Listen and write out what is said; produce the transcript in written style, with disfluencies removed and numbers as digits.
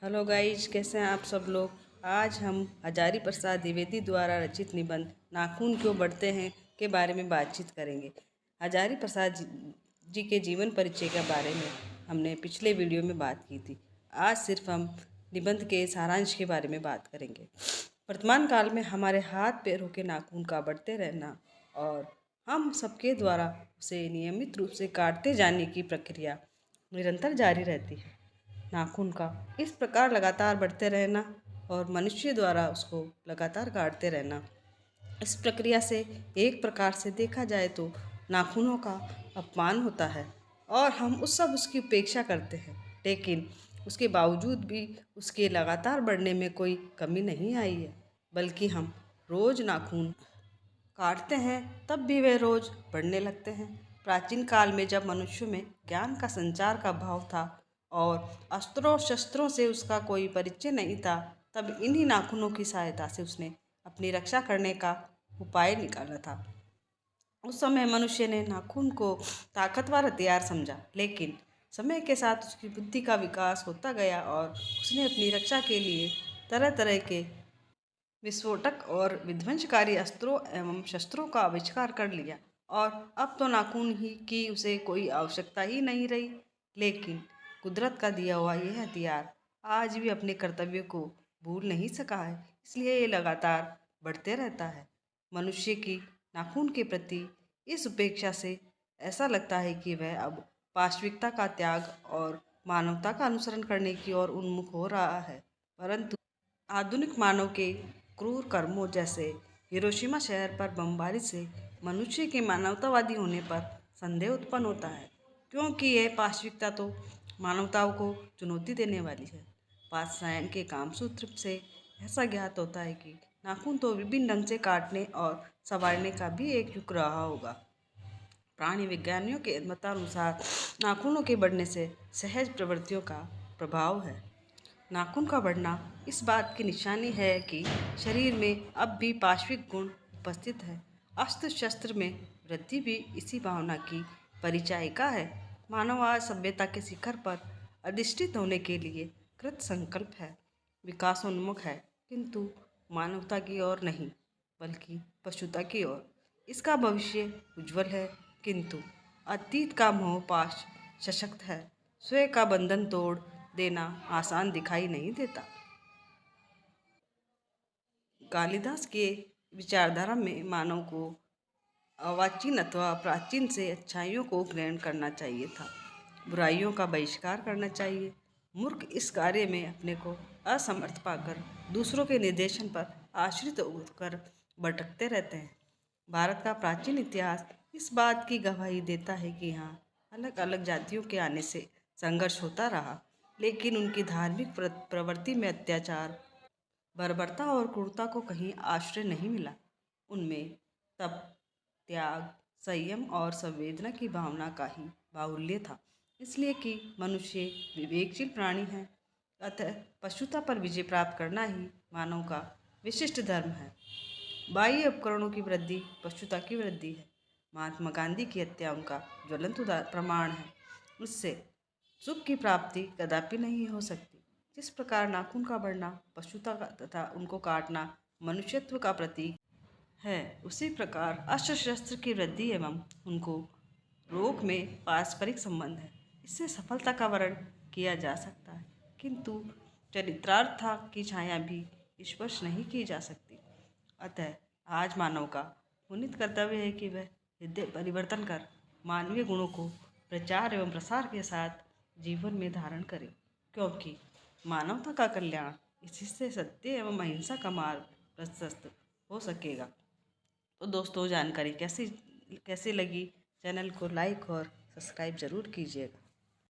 Hello guys, कैसे हैं आप सब लोग। आज हम हजारी प्रसाद द्विवेदी द्वारा रचित निबंध नाखून क्यों बढ़ते हैं के बारे में बातचीत करेंगे। हजारी प्रसाद जी के जीवन परिचय के बारे में हमने पिछले वीडियो में बात की थी। आज सिर्फ हम निबंध के सारांश के बारे में बात करेंगे। वर्तमान काल में हमारे हाथ पैरों के नाखून का बढ़ते रहना और हम सबके द्वारा उसे नियमित रूप से काटते जाने की प्रक्रिया निरंतर जारी रहती है। नाखून का इस प्रकार लगातार बढ़ते रहना और मनुष्य द्वारा उसको लगातार काटते रहना, इस प्रक्रिया से एक प्रकार से देखा जाए तो नाखूनों का अपमान होता है और हम उसकी उपेक्षा करते हैं। लेकिन उसके बावजूद भी उसके लगातार बढ़ने में कोई कमी नहीं आई है, बल्कि हम रोज नाखून काटते हैं तब भी वे रोज बढ़ने लगते हैं। प्राचीन काल में जब मनुष्य में ज्ञान का संचार का भाव था और अस्त्रों शस्त्रों से उसका कोई परिचय नहीं था, तब इन्हीं नाखूनों की सहायता से उसने अपनी रक्षा करने का उपाय निकाला था। उस समय मनुष्य ने नाखून को ताकतवर हथियार समझा, लेकिन समय के साथ उसकी बुद्धि का विकास होता गया और उसने अपनी रक्षा के लिए तरह तरह के विस्फोटक और विध्वंसकारी अस्त्रों एवं शस्त्रों का आविष्कार कर लिया और अब तो नाखून ही की उसे कोई आवश्यकता ही नहीं रही। लेकिन कुदरत का दिया हुआ यह हथियार आज भी अपने कर्तव्य को भूल नहीं सका है, इसलिए ये लगातार बढ़ते रहता है। मनुष्य की नाखून के प्रति इस उपेक्षा से ऐसा लगता है कि वह अब पाशविकता का त्याग और मानवता का अनुसरण करने की ओर उन्मुख हो रहा है। परंतु आधुनिक मानव के क्रूर कर्मों जैसे हिरोशिमा शहर पर बमबारी से मनुष्य के मानवतावादी होने पर संदेह उत्पन्न होता है, क्योंकि यह पाशविकता तो मानवताओं को चुनौती देने वाली है। पातशायन के कामसूत्र से ऐसा ज्ञात होता है कि नाखून तो विभिन्न ढंग से काटने और संवारने का भी एक युग रहा होगा। प्राणी विज्ञानियों के मतानुसार नाखूनों के बढ़ने से सहज प्रवृत्तियों का प्रभाव है। नाखून का बढ़ना इस बात की निशानी है कि शरीर में अब भी पाशविक गुण उपस्थित है। अस्त्र शस्त्र में वृद्धि भी इसी भावना की परिचायिका है। मानव आज सभ्यता के शिखर पर अधिष्ठित होने के लिए कृत संकल्प है, विकासोन्मुख है, किंतु मानवता की ओर नहीं बल्कि पशुता की ओर। इसका भविष्य उज्जवल है, किंतु अतीत का मोह पाश सशक्त है। स्वयं का बंधन तोड़ देना आसान दिखाई नहीं देता। कालिदास के विचारधारा में मानव को अर्वाचीन अथवा प्राचीन से अच्छाइयों को ग्रहण करना चाहिए था, बुराइयों का बहिष्कार करना चाहिए। मूर्ख इस कार्य में अपने को असमर्थ पाकर दूसरों के निर्देशन पर आश्रित होकर भटकते रहते हैं। भारत का प्राचीन इतिहास इस बात की गवाही देता है कि यहाँ अलग अलग जातियों के आने से संघर्ष होता रहा, लेकिन उनकी धार्मिक प्रवृत्ति में अत्याचार, बर्बरता और क्रूरता को कहीं आश्रय नहीं मिला। उनमें तप, त्याग, संयम और संवेदना की भावना का ही बाहुल्य था, इसलिए कि मनुष्य विवेकशील प्राणी है। अतः पशुता पर विजय प्राप्त करना ही मानव का विशिष्ट धर्म है। बाह्य उपकरणों की वृद्धि पशुता की वृद्धि है। महात्मा गांधी की हत्या उनका ज्वलंत प्रमाण है। उससे सुख की प्राप्ति कदापि नहीं हो सकती। जिस प्रकार नाखून का बढ़ना पशुता का तथा उनको काटना मनुष्यत्व का प्रतीक है, उसी प्रकार अस्त्र शस्त्र की वृद्धि एवं उनको रोक में पारस्परिक संबंध है। इससे सफलता का वर्ण किया जा सकता है, किंतु चरित्रार्थ की छाया भी स्पर्श नहीं की जा सकती। अतः आज मानव का पुनीत कर्तव्य है कि वह हृदय परिवर्तन कर मानवीय गुणों को प्रचार एवं प्रसार के साथ जीवन में धारण करे, क्योंकि मानवता का कल्याण इसी से सत्य एवं अहिंसा का मार्ग प्रशस्त हो सकेगा। तो दोस्तों, जानकारी कैसी लगी, चैनल को लाइक और सब्सक्राइब ज़रूर कीजिएगा।